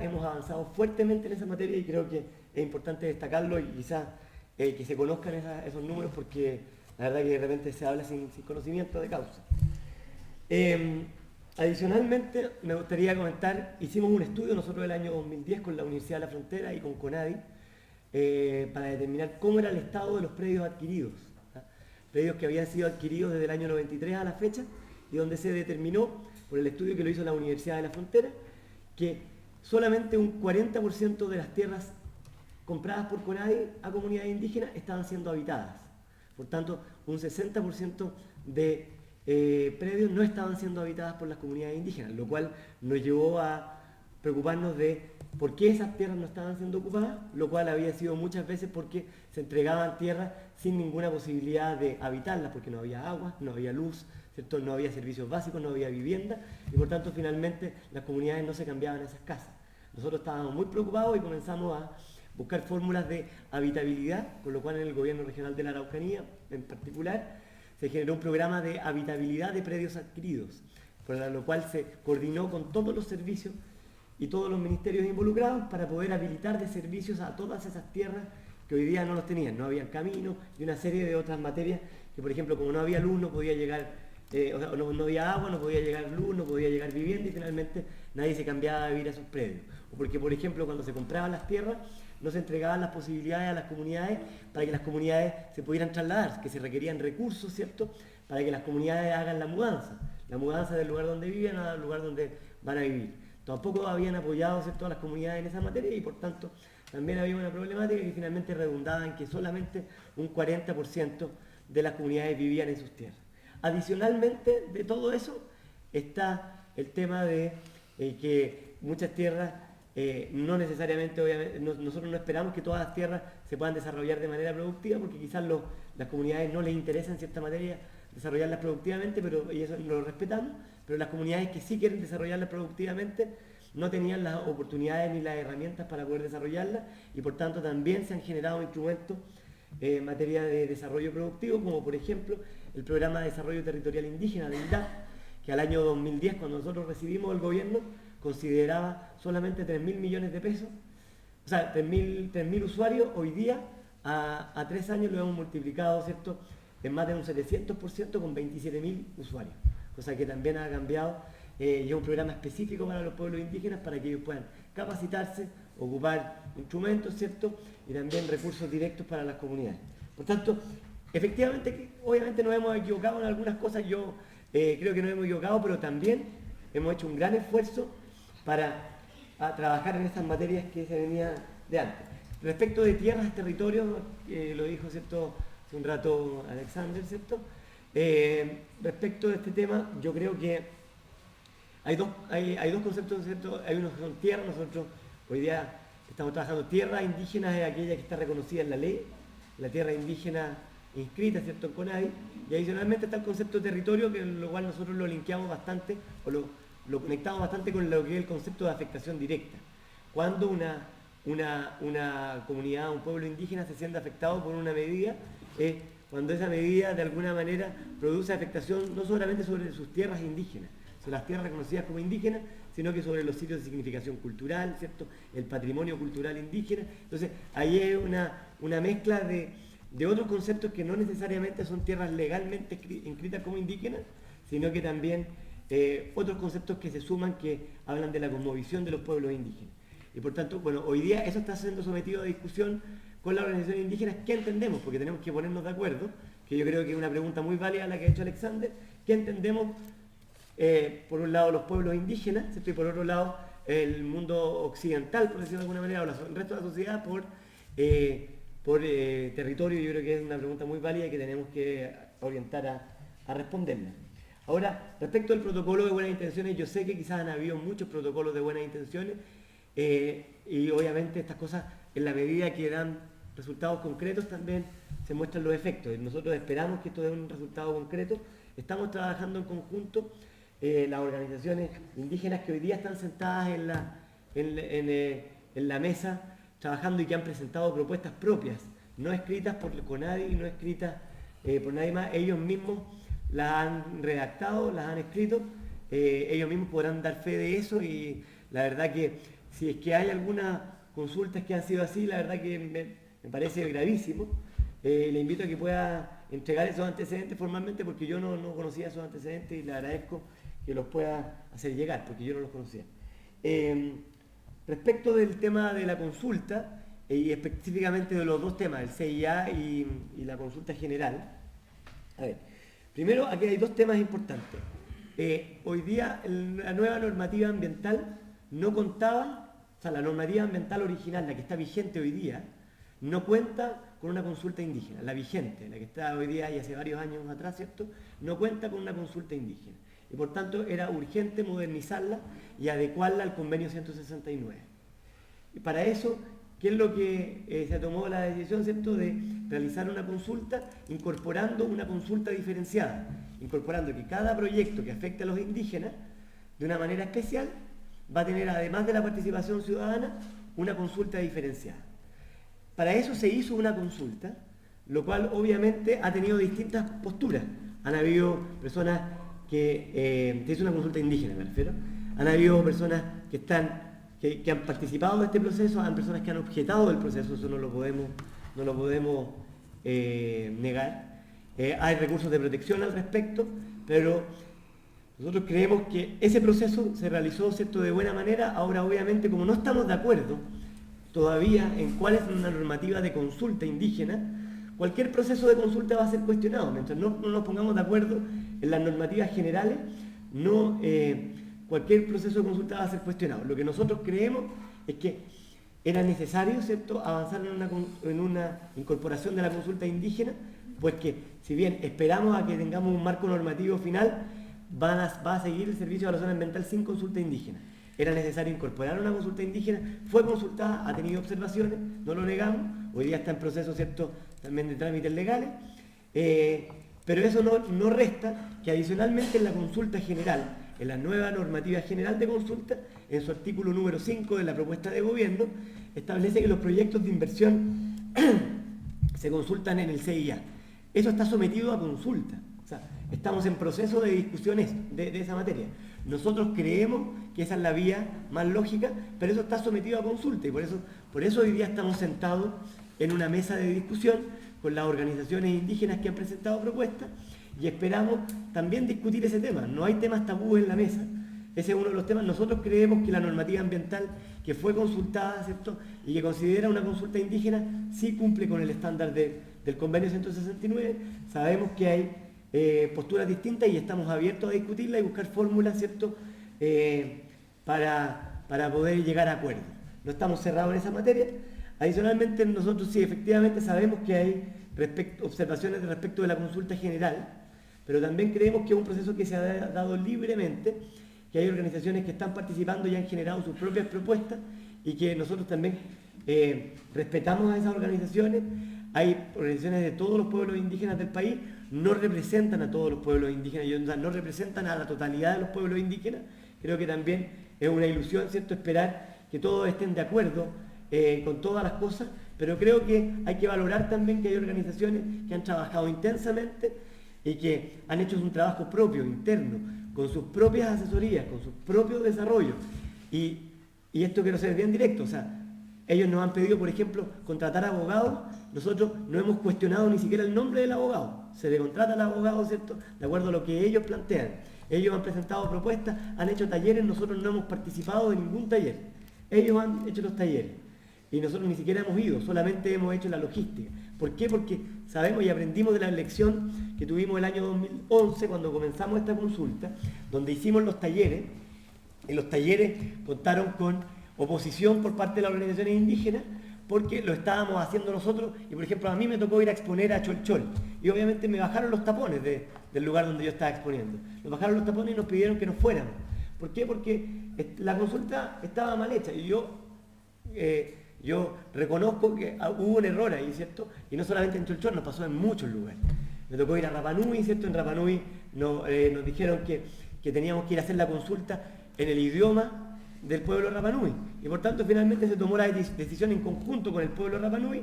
hemos avanzado fuertemente en esa materia y creo que es importante destacarlo y quizás que se conozcan esos números porque la verdad que de repente se habla sin conocimiento de causa. Adicionalmente, me gustaría comentar, hicimos un estudio nosotros el año 2010 con la Universidad de la Frontera y con CONADI para determinar cómo era el estado de los predios adquiridos. ¿Ah? Predios que habían sido adquiridos desde el año 93 a la fecha y donde se determinó, por el estudio que lo hizo la Universidad de la Frontera, que solamente un 40% de las tierras compradas por CONADI a comunidades indígenas estaban siendo habitadas. Por tanto, un 60% de predios no estaban siendo habitadas por las comunidades indígenas, lo cual nos llevó a preocuparnos de por qué esas tierras no estaban siendo ocupadas, lo cual había sido muchas veces porque se entregaban tierras sin ninguna posibilidad de habitarlas, porque no había agua, no había luz, ¿cierto? No había servicios básicos, no había vivienda, y por tanto finalmente las comunidades no se cambiaban esas casas. Nosotros estábamos muy preocupados y comenzamos a buscar fórmulas de habitabilidad, con lo cual en el gobierno regional de la Araucanía en particular se generó un programa de habitabilidad de predios adquiridos, por lo cual se coordinó con todos los servicios y todos los ministerios involucrados para poder habilitar de servicios a todas esas tierras que hoy día no los tenían. No había caminos y una serie de otras materias que, por ejemplo, como no había luz, no podía llegar, no había agua, no podía llegar luz, no podía llegar vivienda y finalmente nadie se cambiaba a vivir a esos predios. O porque, por ejemplo, cuando se compraban las tierras, no se entregaban las posibilidades a las comunidades para que las comunidades se pudieran trasladar, que se requerían recursos, ¿cierto?, para que las comunidades hagan la mudanza del lugar donde viven al lugar donde van a vivir. Tampoco habían apoyado, ¿cierto?, a las comunidades en esa materia y por tanto también había una problemática que finalmente redundaba en que solamente un 40% de las comunidades vivían en sus tierras. Adicionalmente de todo eso está el tema de que muchas tierras no necesariamente, obviamente, nosotros no esperamos que todas las tierras se puedan desarrollar de manera productiva porque quizás las comunidades no les interesa en cierta materia desarrollarlas productivamente, y eso lo respetamos, pero las comunidades que sí quieren desarrollarlas productivamente no tenían las oportunidades ni las herramientas para poder desarrollarlas y por tanto también se han generado instrumentos en materia de desarrollo productivo, como por ejemplo el Programa de Desarrollo Territorial Indígena de INDAP, que al año 2010, cuando nosotros recibimos el gobierno, consideraba solamente 3.000 millones de pesos, o sea, 3.000 usuarios. Hoy día, a 3 años lo hemos multiplicado, ¿cierto?, en más de un 700% con 27.000 usuarios, cosa que también ha cambiado, y es un programa específico para los pueblos indígenas para que ellos puedan capacitarse, ocupar instrumentos, ¿cierto?, y también recursos directos para las comunidades. Por tanto, efectivamente, obviamente nos hemos equivocado en algunas cosas, yo creo que nos hemos equivocado, pero también hemos hecho un gran esfuerzo para trabajar en estas materias que se venía de antes. Respecto de tierras, territorios, lo dijo, ¿cierto?, hace un rato Alexander, ¿cierto? Respecto de este tema, yo creo que hay dos conceptos, ¿cierto? Hay unos que son tierras, nosotros hoy día estamos trabajando tierra indígena, es aquella que está reconocida en la ley, la tierra indígena inscrita, ¿cierto?, en CONADI, y adicionalmente está el concepto de territorio, que lo cual nosotros lo linkeamos bastante, o lo conectamos bastante con lo que es el concepto de afectación directa. Cuando una comunidad, un pueblo indígena se siente afectado por una medida, cuando esa medida de alguna manera produce afectación no solamente sobre sus tierras indígenas, sobre las tierras reconocidas como indígenas, sino que sobre los sitios de significación cultural, ¿cierto?, el patrimonio cultural indígena. Entonces, ahí hay una mezcla de otros conceptos que no necesariamente son tierras legalmente inscritas como indígenas, sino que también otros conceptos que se suman que hablan de la cosmovisión de los pueblos indígenas. Y por tanto, bueno, hoy día eso está siendo sometido a discusión con las organizaciones indígenas. ¿Qué entendemos? Porque tenemos que ponernos de acuerdo, que yo creo que es una pregunta muy válida la que ha hecho Alexander. ¿Qué entendemos, por un lado, los pueblos indígenas, ¿cierto?, y por otro lado, el mundo occidental, por decirlo de alguna manera, o el resto de la sociedad por territorio? Yo creo que es una pregunta muy válida y que tenemos que orientar a responderla. Ahora, respecto al protocolo de buenas intenciones, yo sé que quizás han habido muchos protocolos de buenas intenciones y obviamente estas cosas, en la medida que dan resultados concretos, también se muestran los efectos. Nosotros esperamos que esto dé un resultado concreto. Estamos trabajando en conjunto, las organizaciones indígenas que hoy día están sentadas en la mesa, trabajando y que han presentado propuestas propias, no escritas por CONADI, no escritas por nadie más. Ellos mismos las han redactado, las han escrito, ellos mismos podrán dar fe de eso y la verdad que si es que hay algunas consultas que han sido así, la verdad que me parece gravísimo. Le invito a que pueda entregar esos antecedentes formalmente, porque yo no conocía esos antecedentes y le agradezco que los pueda hacer llegar, porque yo no los conocía. Respecto del tema de la consulta, y específicamente de los dos temas, el CIA y la consulta general, a ver, primero aquí hay dos temas importantes. Hoy día la nueva normativa ambiental no contaba, o sea, la normativa ambiental original, la que está vigente hoy día, no cuenta con una consulta indígena. La vigente, la que está hoy día y hace varios años atrás, ¿cierto?, no cuenta con una consulta indígena. Y por tanto era urgente modernizarla y adecuarla al convenio 169. Y para eso, ¿qué es lo que se tomó la decisión, ¿cierto?, de realizar una consulta incorporando una consulta diferenciada, incorporando que cada proyecto que afecte a los indígenas de una manera especial va a tener, además de la participación ciudadana, una consulta diferenciada. Para eso se hizo una consulta, lo cual obviamente ha tenido distintas posturas. Han habido personas que se hizo una consulta indígena, me refiero. Han habido personas que han participado de este proceso, hay personas que han objetado del proceso, eso no lo podemos negar. Hay recursos de protección al respecto, pero nosotros creemos que ese proceso se realizó, ¿cierto?, de buena manera. Ahora, obviamente, como no estamos de acuerdo todavía en cuál es una normativa de consulta indígena, cualquier proceso de consulta va a ser cuestionado. Mientras no nos pongamos de acuerdo en las normativas generales, cualquier proceso de consulta va a ser cuestionado. Lo que nosotros creemos es que era necesario, ¿cierto?, avanzar en una incorporación de la consulta indígena, pues que si bien esperamos a que tengamos un marco normativo final, va a seguir el servicio de evaluación ambiental sin consulta indígena. Era necesario incorporar una consulta indígena, fue consultada, ha tenido observaciones, no lo negamos, hoy día está en proceso, ¿cierto?, también de trámites legales, pero eso no resta que adicionalmente en la consulta general, en la nueva normativa general de consulta, en su artículo número 5 de la propuesta de gobierno, establece que los proyectos de inversión se consultan en el CIA. Eso está sometido a consulta. O sea, estamos en proceso de discusiones de esa materia. Nosotros creemos que esa es la vía más lógica, pero eso está sometido a consulta y por eso hoy día estamos sentados en una mesa de discusión con las organizaciones indígenas que han presentado propuestas y esperamos también discutir ese tema. No hay temas tabú en la mesa. Ese es uno de los temas. Nosotros creemos que la normativa ambiental que fue consultada, ¿cierto?, y que considera una consulta indígena, sí cumple con el estándar del convenio 169. Sabemos que hay posturas distintas y estamos abiertos a discutirla y buscar fórmulas, ¿cierto?, para poder llegar a acuerdos. No estamos cerrados en esa materia. Adicionalmente, nosotros sí, efectivamente, sabemos que hay observaciones respecto de la consulta general, pero también creemos que es un proceso que se ha dado libremente, que hay organizaciones que están participando y han generado sus propias propuestas y que nosotros también respetamos a esas organizaciones. Hay organizaciones de todos los pueblos indígenas del país, no representan a todos los pueblos indígenas, no representan a la totalidad de los pueblos indígenas. Creo que también es una ilusión, ¿cierto?, esperar que todos estén de acuerdo con todas las cosas, pero creo que hay que valorar también que hay organizaciones que han trabajado intensamente y que han hecho un trabajo propio, interno, con sus propias asesorías, con sus propios desarrollos. Y esto quiero ser bien directo, o sea, ellos nos han pedido, por ejemplo, contratar abogados. Nosotros no hemos cuestionado ni siquiera el nombre del abogado. Se le contrata al abogado, ¿cierto?, de acuerdo a lo que ellos plantean. Ellos han presentado propuestas, han hecho talleres, nosotros no hemos participado de ningún taller. Ellos han hecho los talleres. Y nosotros ni siquiera hemos ido, solamente hemos hecho la logística. ¿Por qué? Porque sabemos y aprendimos de la lección que tuvimos el año 2011 cuando comenzamos esta consulta, donde hicimos los talleres, y los talleres contaron con oposición por parte de las organizaciones indígenas, porque lo estábamos haciendo nosotros, y por ejemplo a mí me tocó ir a exponer a Cholchol, y obviamente me bajaron los tapones del lugar donde yo estaba exponiendo. Nos bajaron los tapones y nos pidieron que nos fuéramos. ¿Por qué? Porque la consulta estaba mal hecha, y yo reconozco que hubo un error ahí, ¿cierto? Y no solamente en Cholchol, nos pasó en muchos lugares. Me tocó ir a Rapa Nui, ¿cierto? En Rapa Nui nos dijeron que teníamos que ir a hacer la consulta en el idioma del pueblo Rapa Nui. Y por tanto, finalmente se tomó la decisión en conjunto con el pueblo Rapa Nui,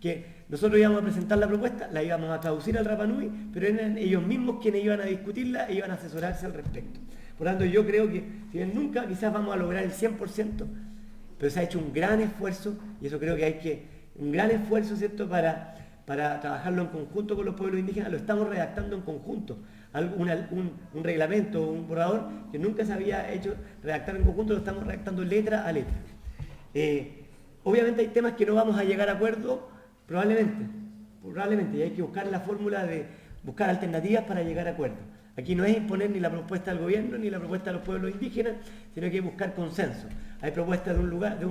que nosotros íbamos a presentar la propuesta, la íbamos a traducir al Rapa Nui, pero eran ellos mismos quienes iban a discutirla e iban a asesorarse al respecto. Por tanto, yo creo que, si bien nunca quizás vamos a lograr el 100%, pero se ha hecho un gran esfuerzo, y eso creo que un gran esfuerzo, ¿cierto?, para trabajarlo en conjunto con los pueblos indígenas. Lo estamos redactando en conjunto, un reglamento, un borrador que nunca se había hecho redactar en conjunto, lo estamos redactando letra a letra. Obviamente hay temas que no vamos a llegar a acuerdo, probablemente, y hay que buscar la fórmula de buscar alternativas para llegar a acuerdo. Aquí no es imponer ni la propuesta del gobierno ni la propuesta de los pueblos indígenas, sino que hay que buscar consenso. Hay propuestas de un lugar, de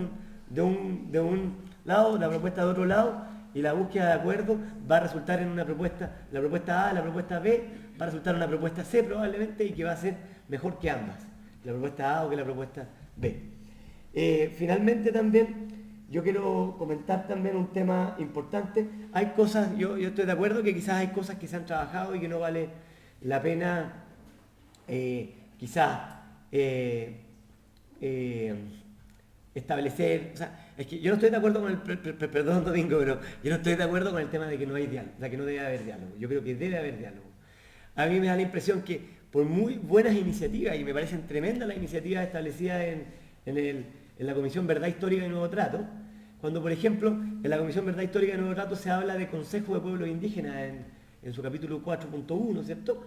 un lado, la propuesta de otro lado, y la búsqueda de acuerdo va a resultar en una propuesta, la propuesta A, la propuesta B, va a resultar en una propuesta C probablemente, y que va a ser mejor que ambas, la propuesta A o que la propuesta B. Finalmente también, yo quiero comentar también un tema importante. Hay cosas, yo estoy de acuerdo que quizás hay cosas que se han trabajado y que no vale la pena establecer. O sea, es que yo no estoy de acuerdo con perdón Domingo, pero yo no estoy de acuerdo con el tema de que no hay diálogo, o sea, que no debe haber diálogo. Yo creo que debe haber diálogo. A mí me da la impresión que por muy buenas iniciativas, y me parecen tremendas las iniciativas establecidas en la Comisión Verdad Histórica y Nuevo Trato, cuando por ejemplo en la Comisión Verdad Histórica y Nuevo Trato se habla de Consejo de Pueblos Indígenas en su capítulo 4.1, ¿cierto?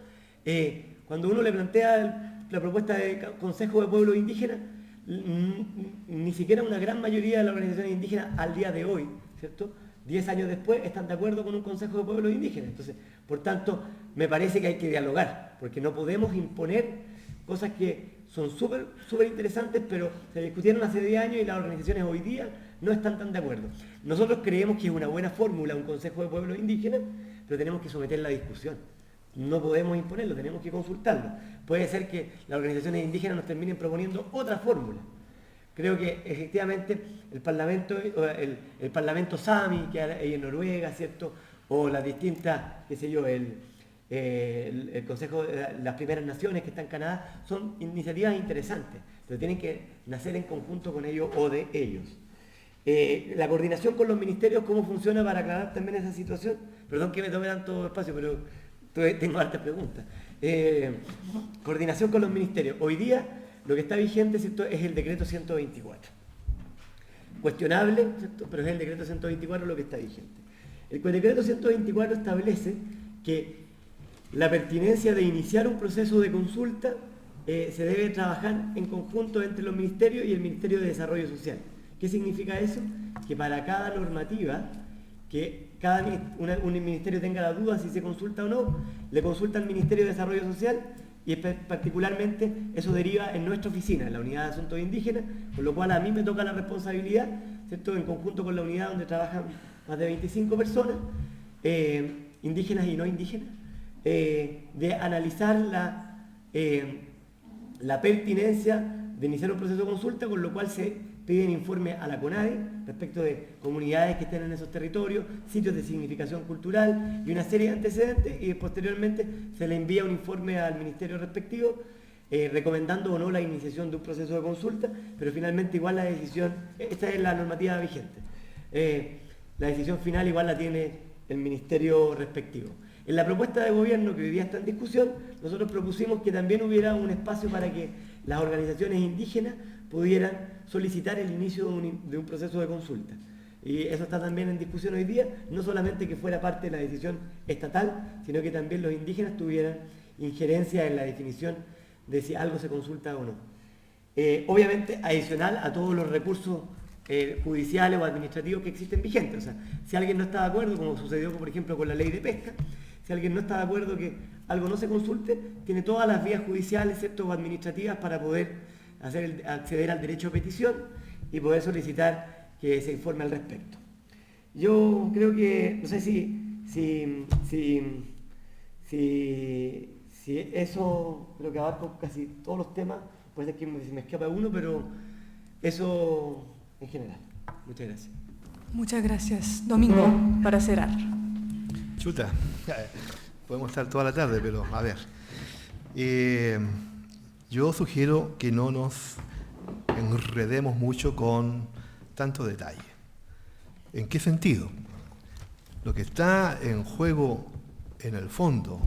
Cuando uno le plantea la propuesta de Consejo de Pueblos Indígenas, ni siquiera una gran mayoría de las organizaciones indígenas al día de hoy, ¿cierto?, 10 años después, están de acuerdo con un Consejo de Pueblos Indígenas. Entonces, por tanto, me parece que hay que dialogar, porque no podemos imponer cosas que son súper interesantes, pero se discutieron hace 10 años y las organizaciones hoy día no están tan de acuerdo. Nosotros creemos que es una buena fórmula un Consejo de Pueblos Indígenas, pero tenemos que someterla a discusión. No podemos imponerlo, tenemos que consultarlo. Puede ser que las organizaciones indígenas nos terminen proponiendo otra fórmula. Creo que efectivamente el Parlamento Sami, que hay en Noruega, ¿cierto?, o las distintas, qué sé yo, el Consejo de las Primeras Naciones que está en Canadá, son iniciativas interesantes, pero tienen que nacer en conjunto con ellos o de ellos. La coordinación con los ministerios, ¿cómo funciona para aclarar también esa situación? Perdón que me tome tanto espacio, pero tengo hartas preguntas. Coordinación con los ministerios. Hoy día lo que está vigente, ¿cierto?, es el decreto 124. Cuestionable, ¿cierto?, pero es el decreto 124 lo que está vigente. El decreto 124 establece que la pertinencia de iniciar un proceso de consulta se debe trabajar en conjunto entre los ministerios y el Ministerio de Desarrollo Social. ¿Qué significa eso? Que para cada normativa, que un ministerio tenga la duda si se consulta o no, le consulta al Ministerio de Desarrollo Social, y particularmente eso deriva en nuestra oficina, en la Unidad de Asuntos Indígenas, con lo cual a mí me toca la responsabilidad, ¿cierto?, en conjunto con la unidad donde trabajan más de 25 personas, indígenas y no indígenas, de analizar la pertinencia de iniciar un proceso de consulta, con lo cual se piden informe a la CONADE respecto de comunidades que estén en esos territorios, sitios de significación cultural y una serie de antecedentes, y posteriormente se le envía un informe al ministerio respectivo recomendando o no la iniciación de un proceso de consulta, pero finalmente igual la decisión, esta es la normativa vigente, la decisión final igual la tiene el ministerio respectivo. En la propuesta de gobierno que hoy día está en discusión, nosotros propusimos que también hubiera un espacio para que las organizaciones indígenas pudieran solicitar el inicio de un proceso de consulta. Y eso está también en discusión hoy día, no solamente que fuera parte de la decisión estatal, sino que también los indígenas tuvieran injerencia en la definición de si algo se consulta o no. Obviamente adicional a todos los recursos judiciales o administrativos que existen vigentes. O sea, si alguien no está de acuerdo, como sucedió por ejemplo con la ley de pesca, si alguien no está de acuerdo que algo no se consulte, tiene todas las vías judiciales, ¿cierto?, o administrativas para poder acceder al derecho a petición y poder solicitar que se informe al respecto. Yo creo que, no sé si eso, creo que abarco casi todos los temas, puede ser que me escapa uno, pero eso en general. Muchas gracias. Muchas gracias. Domingo, para cerrar. Chuta, podemos estar toda la tarde, pero a ver. Yo sugiero que no nos enredemos mucho con tanto detalle. ¿En qué sentido? Lo que está en juego en el fondo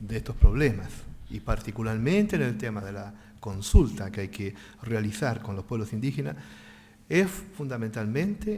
de estos problemas, y particularmente en el tema de la consulta que hay que realizar con los pueblos indígenas, es fundamentalmente